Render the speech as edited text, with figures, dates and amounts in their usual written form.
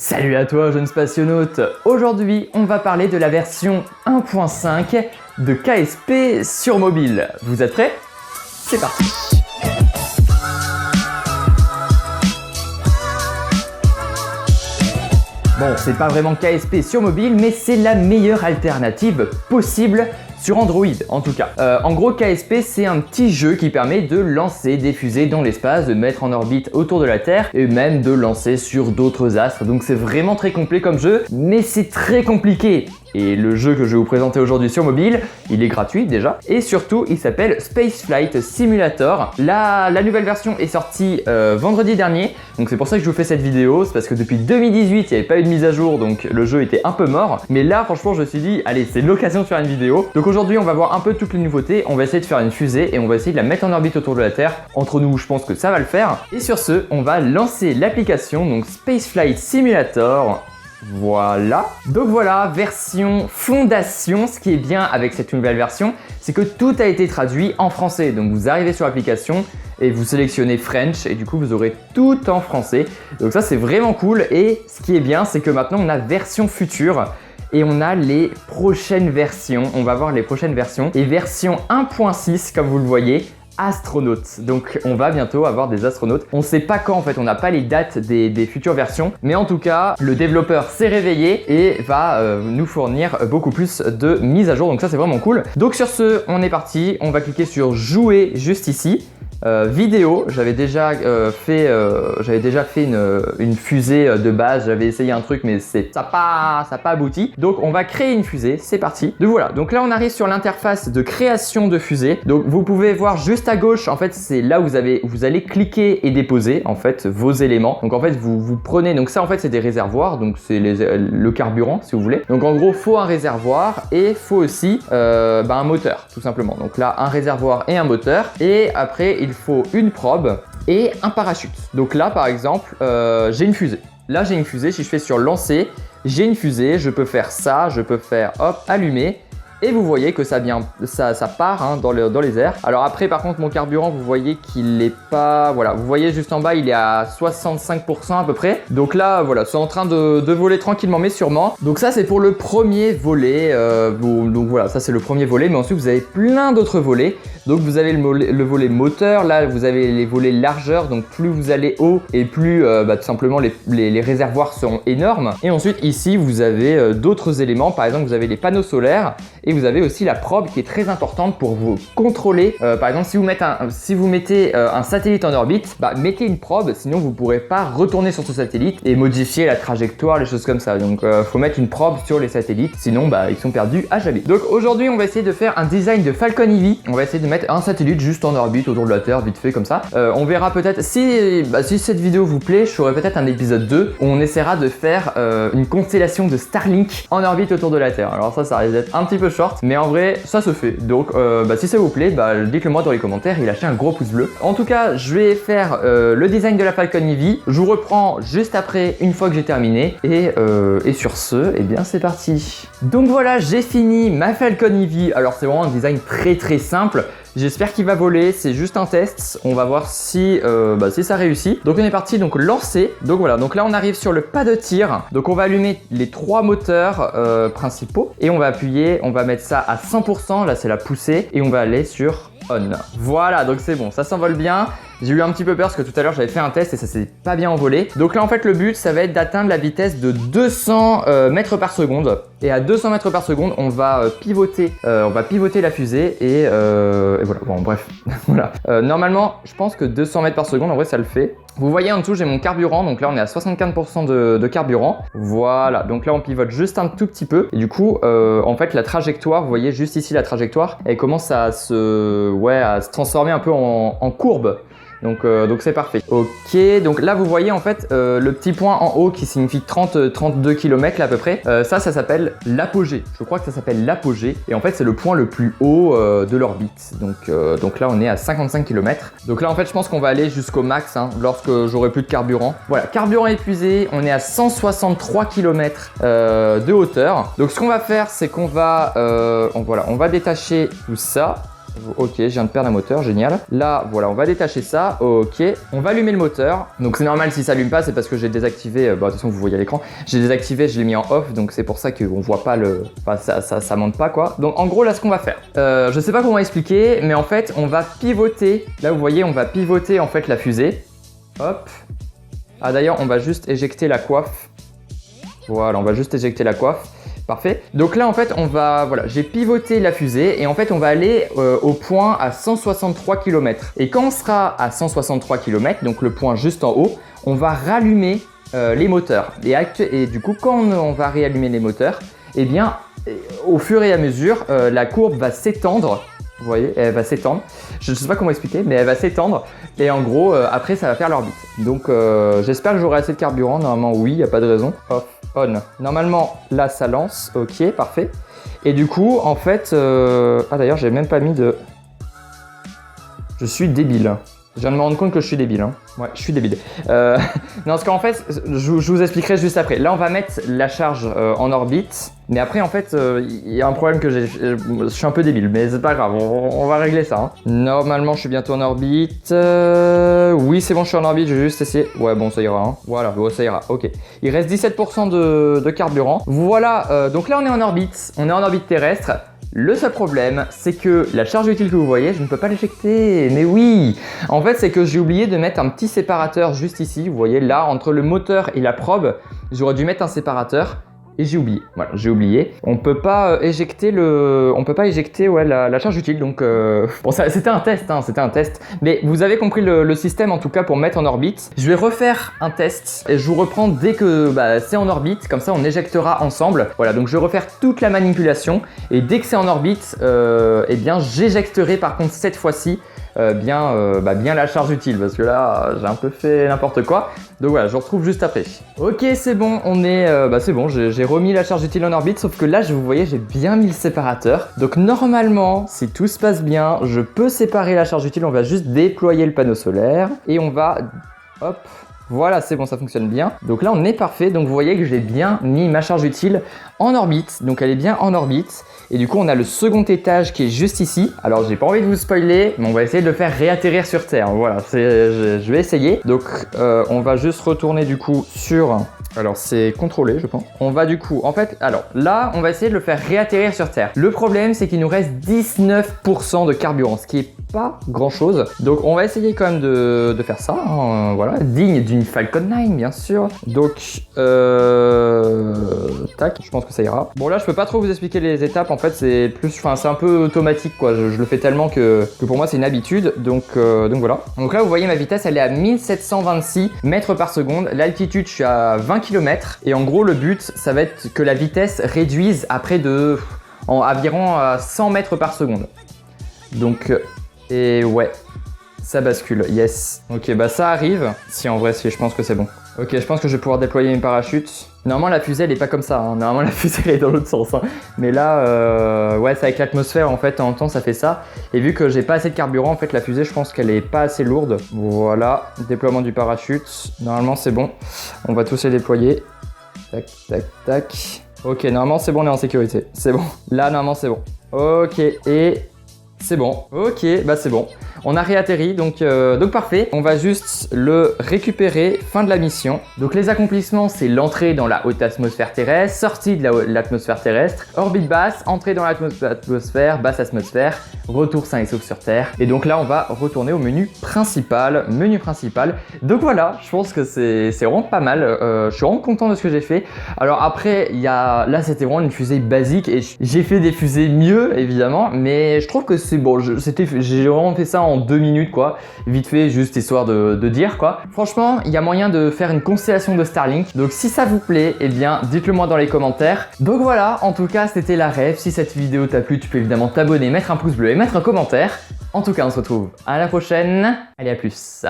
Salut à toi jeune spationaute. Aujourd'hui on va parler de la version 1.5 de KSP sur mobile. Vous êtes prêts? C'est parti. Bon, c'est pas vraiment KSP sur mobile, mais c'est la meilleure alternative possible sur Android en tout cas. En gros, KSP c'est un petit jeu qui permet de lancer des fusées dans l'espace, de mettre en orbite autour de la Terre et même de lancer sur d'autres astres. Donc c'est vraiment très complet comme jeu, mais c'est très compliqué. Et le jeu que je vais vous présenter aujourd'hui sur mobile, il est gratuit déjà. Et surtout, il s'appelle Spaceflight Simulator. La nouvelle version est sortie vendredi dernier. Donc c'est pour ça que je vous fais cette vidéo. C'est parce que depuis 2018, il n'y avait pas eu de mise à jour. Donc le jeu était un peu mort. Mais là, franchement, je me suis dit, allez, c'est l'occasion de faire une vidéo. Donc aujourd'hui, on va voir un peu toutes les nouveautés. On va essayer de faire une fusée et on va essayer de la mettre en orbite autour de la Terre. Entre nous, je pense que ça va le faire. Et sur ce, on va lancer l'application. Donc Spaceflight Simulator. Voilà, donc voilà, version fondation. Ce qui est bien avec cette nouvelle version, c'est que tout a été traduit en français. Donc vous arrivez sur l'application et vous sélectionnez French et du coup vous aurez tout en français. Donc ça c'est vraiment cool. Et ce qui est bien, c'est que maintenant on a version future et on a les prochaines versions. On va voir les prochaines versions et version 1.6 comme vous le voyez. Astronautes. Donc on va bientôt avoir des astronautes. On sait pas quand en fait, on n'a pas les dates des futures versions, mais en tout cas le développeur s'est réveillé et va nous fournir beaucoup plus de mises à jour, donc ça c'est vraiment cool. Donc sur ce, on est parti, on va cliquer sur jouer juste ici. Vidéo, j'avais déjà fait une fusée de base, j'avais essayé un truc mais ça n'a pas abouti. Donc on va créer une fusée, c'est parti. Donc voilà, donc là on arrive sur l'interface de création de fusée. Donc vous pouvez voir juste à gauche, en fait c'est là où vous allez cliquer et déposer en fait vos éléments. Donc en fait vous prenez, donc ça en fait c'est des réservoirs, donc c'est le carburant si vous voulez. Donc en gros faut un réservoir et faut aussi un moteur tout simplement. Donc là un réservoir et un moteur et après il faut une probe et un parachute. Donc là par exemple j'ai une fusée. Là j'ai une fusée, si je fais sur lancer, j'ai une fusée, je peux faire ça, je peux faire hop allumer. Et vous voyez que ça part hein, dans les airs. Alors après par contre mon carburant vous voyez qu'il n'est pas... Voilà, vous voyez juste en bas il est à 65% à peu près. Donc là voilà, c'est en train de voler tranquillement mais sûrement. Donc ça c'est pour le premier volet. Donc voilà, ça c'est le premier volet. Mais ensuite vous avez plein d'autres volets. Donc vous avez le volet moteur, là vous avez les volets largeur. Donc plus vous allez haut et plus tout simplement les réservoirs seront énormes. Et ensuite ici vous avez d'autres éléments. Par exemple vous avez les panneaux solaires. Et vous avez aussi la probe qui est très importante pour vous contrôler. Par exemple, si vous mettez un satellite en orbite, mettez une probe, sinon vous ne pourrez pas retourner sur ce satellite et modifier la trajectoire, les choses comme ça. Donc, faut mettre une probe sur les satellites, sinon ils sont perdus à jamais. Donc aujourd'hui, on va essayer de faire un design de Falcon Heavy. On va essayer de mettre un satellite juste en orbite autour de la Terre, vite fait comme ça. On verra peut-être, si cette vidéo vous plaît, je ferai peut-être un épisode 2 où on essaiera de faire une constellation de Starlink en orbite autour de la Terre. Alors ça risque d'être un petit peu short, mais en vrai ça se fait. Donc si ça vous plaît, dites-le moi dans les commentaires et lâchez un gros pouce bleu. En tout cas je vais faire le design de la Falcon Heavy. Je vous reprends juste après une fois que j'ai terminé et sur ce, eh bien c'est parti. Donc voilà, j'ai fini ma Falcon Heavy. Alors c'est vraiment un design très simple. J'espère qu'il va voler, c'est juste un test. On va voir si ça réussit. Donc on est parti, donc lancer. Donc voilà, donc là on arrive sur le pas de tir. Donc on va allumer les 3 moteurs principaux et on va appuyer, on va mettre ça à 100%. Là c'est la poussée et on va aller sur on. Voilà, donc c'est bon, ça s'envole bien. J'ai eu un petit peu peur parce que tout à l'heure j'avais fait un test et ça s'est pas bien envolé. Donc là en fait le but ça va être d'atteindre la vitesse de 200 mètres par seconde. Et à 200 mètres par seconde on va pivoter la fusée et voilà, bon bref. Voilà. Normalement je pense que 200 mètres par seconde en vrai ça le fait. Vous voyez en dessous j'ai mon carburant, donc là on est à 75% de carburant. Voilà, donc là on pivote juste un tout petit peu. Et du coup en fait la trajectoire, vous voyez juste ici la trajectoire, elle commence à se transformer un peu en courbe. Donc c'est parfait. Ok, donc là vous voyez en fait le petit point en haut qui signifie 32 km là à peu près. Ça s'appelle l'apogée. Je crois que ça s'appelle l'apogée. Et en fait c'est le point le plus haut de l'orbite. Donc là on est à 55 km. Donc là en fait je pense qu'on va aller jusqu'au max lorsque j'aurai plus de carburant. Voilà, carburant épuisé, on est à 163 km de hauteur. Donc ce qu'on va faire c'est qu'on va, on va détacher tout ça. Ok, je viens de perdre un moteur, génial. Là, voilà, on va détacher ça. Ok, on va allumer le moteur. Donc c'est normal si ça allume pas, c'est parce que j'ai désactivé. Bah, de toute façon, vous voyez à l'écran. J'ai désactivé, je l'ai mis en off, donc c'est pour ça qu'on voit pas le. Enfin, ça monte pas quoi. Donc en gros, là, ce qu'on va faire. Je sais pas comment expliquer, mais en fait, on va pivoter. Là, vous voyez, on va pivoter en fait la fusée. Hop. Ah d'ailleurs, on va juste éjecter la coiffe. Voilà, on va juste éjecter la coiffe. Parfait. Donc là, en fait, voilà, j'ai pivoté la fusée et en fait, on va aller au point à 163 km. Et quand on sera à 163 km, donc le point juste en haut, on va rallumer les moteurs. Et du coup, quand on va réallumer les moteurs, eh bien, au fur et à mesure, la courbe va s'étendre. Vous voyez, elle va s'étendre. Je ne sais pas comment expliquer, mais elle va s'étendre. Et en gros, après, ça va faire l'orbite. Donc, j'espère que j'aurai assez de carburant. Normalement, oui, il n'y a pas de raison. Off, on. Normalement, là, ça lance. Ok, parfait. Et du coup, en fait... Ah, d'ailleurs, j'ai même pas mis de... Je suis débile. Je viens de me rendre compte que je suis débile. Hein. Ouais, je suis débile. Non, parce qu'en fait, je vous expliquerai juste après. Là, on va mettre la charge en orbite. Mais après, en fait, il y a un problème que j'ai. Je suis un peu débile, mais c'est pas grave. On va régler ça. Hein. Normalement, je suis bientôt en orbite. Oui, c'est bon, je suis en orbite. Je vais juste essayer. Ouais, bon, ça ira. Hein. Voilà, bon, ça ira. Ok. Il reste 17% de carburant. Voilà. Donc là, on est en orbite. On est en orbite terrestre. Le seul problème, c'est que la charge utile que vous voyez, je ne peux pas l'éjecter. Mais oui! En fait, c'est que j'ai oublié de mettre un petit séparateur juste ici. Vous voyez, là, entre le moteur et la probe, j'aurais dû mettre un séparateur. Et j'ai oublié. Voilà, j'ai oublié. On peut pas éjecter ouais, la charge utile. Donc, bon, c'était un test, hein, c'était un test. Mais vous avez compris le système en tout cas pour mettre en orbite. Je vais refaire un test et je vous reprends dès que c'est en orbite. Comme ça, on éjectera ensemble. Voilà, donc je vais refaire toute la manipulation et dès que c'est en orbite, eh bien, j'éjecterai par contre cette fois-ci. Bien la charge utile parce que là j'ai un peu fait n'importe quoi. Donc voilà, je vous retrouve juste après. Ok, c'est bon, on est c'est bon, j'ai remis la charge utile en orbite, sauf que là vous voyez j'ai bien mis le séparateur. Donc normalement, si tout se passe bien, je peux séparer la charge utile. On va juste déployer le panneau solaire et on va hop. Voilà, c'est bon, ça fonctionne bien. Donc là, on est parfait. Donc vous voyez que j'ai bien mis ma charge utile en orbite. Donc elle est bien en orbite. Et du coup, on a le second étage qui est juste ici. Alors, j'ai pas envie de vous spoiler, mais on va essayer de le faire réatterrir sur Terre. Voilà, je vais essayer. Donc, on va juste retourner du coup sur... Alors, c'est contrôlé, je pense. On va du coup... En fait, alors là, on va essayer de le faire réatterrir sur Terre. Le problème, c'est qu'il nous reste 19% de carburant, ce qui est pas grand chose. Donc, on va essayer quand même de faire ça. Hein, voilà, digne d'une Falcon 9, bien sûr. Donc, tac, je pense que ça ira. Bon, là, je peux pas trop vous expliquer les étapes. En fait, c'est un peu automatique, quoi. Je le fais tellement que pour moi, c'est une habitude. Donc voilà. Donc là, vous voyez, ma vitesse, elle est à 1726 mètres par seconde. L'altitude, je suis à 20 km. Et en gros, le but, ça va être que la vitesse réduise à près de environ 100 mètres par seconde. Donc, et ouais, ça bascule. Yes. Ok, bah ça arrive. Si, en vrai, si, je pense que c'est bon. Ok, je pense que je vais pouvoir déployer mes parachutes. Normalement, la fusée, elle est pas comme ça. Hein. Normalement, la fusée, elle est dans l'autre sens. Hein. Mais là, ouais, c'est avec l'atmosphère, en fait, en même temps, ça fait ça. Et vu que j'ai pas assez de carburant, en fait, la fusée, je pense qu'elle est pas assez lourde. Voilà, déploiement du parachute. Normalement, c'est bon. On va tous les déployer. Tac, tac, tac. Ok, normalement, c'est bon, on est en sécurité. C'est bon. Là, normalement, c'est bon. Ok, et... c'est bon. Ok, bah c'est bon. On a réatterri, donc parfait. On va juste le récupérer, fin de la mission. Donc les accomplissements, c'est l'entrée dans la haute atmosphère terrestre, sortie de l'atmosphère terrestre, orbite basse, entrée dans l'atmosphère, basse atmosphère, retour sain et sauf sur Terre. Et donc là, on va retourner au menu principal. Donc voilà, je pense que c'est vraiment pas mal. Je suis vraiment content de ce que j'ai fait. Alors après, là, c'était vraiment une fusée basique et j'ai fait des fusées mieux, évidemment, mais je trouve que c'est bon. J'ai vraiment fait ça en 2 minutes, quoi. Vite fait, juste histoire de dire, quoi. Franchement, il y a moyen de faire une constellation de Starlink. Donc si ça vous plaît, eh bien, dites-le moi dans les commentaires. Donc voilà, en tout cas, c'était la rêve. Si cette vidéo t'a plu, tu peux évidemment t'abonner, mettre un pouce bleu et mettre un commentaire. En tout cas, on se retrouve à la prochaine. Allez, à plus.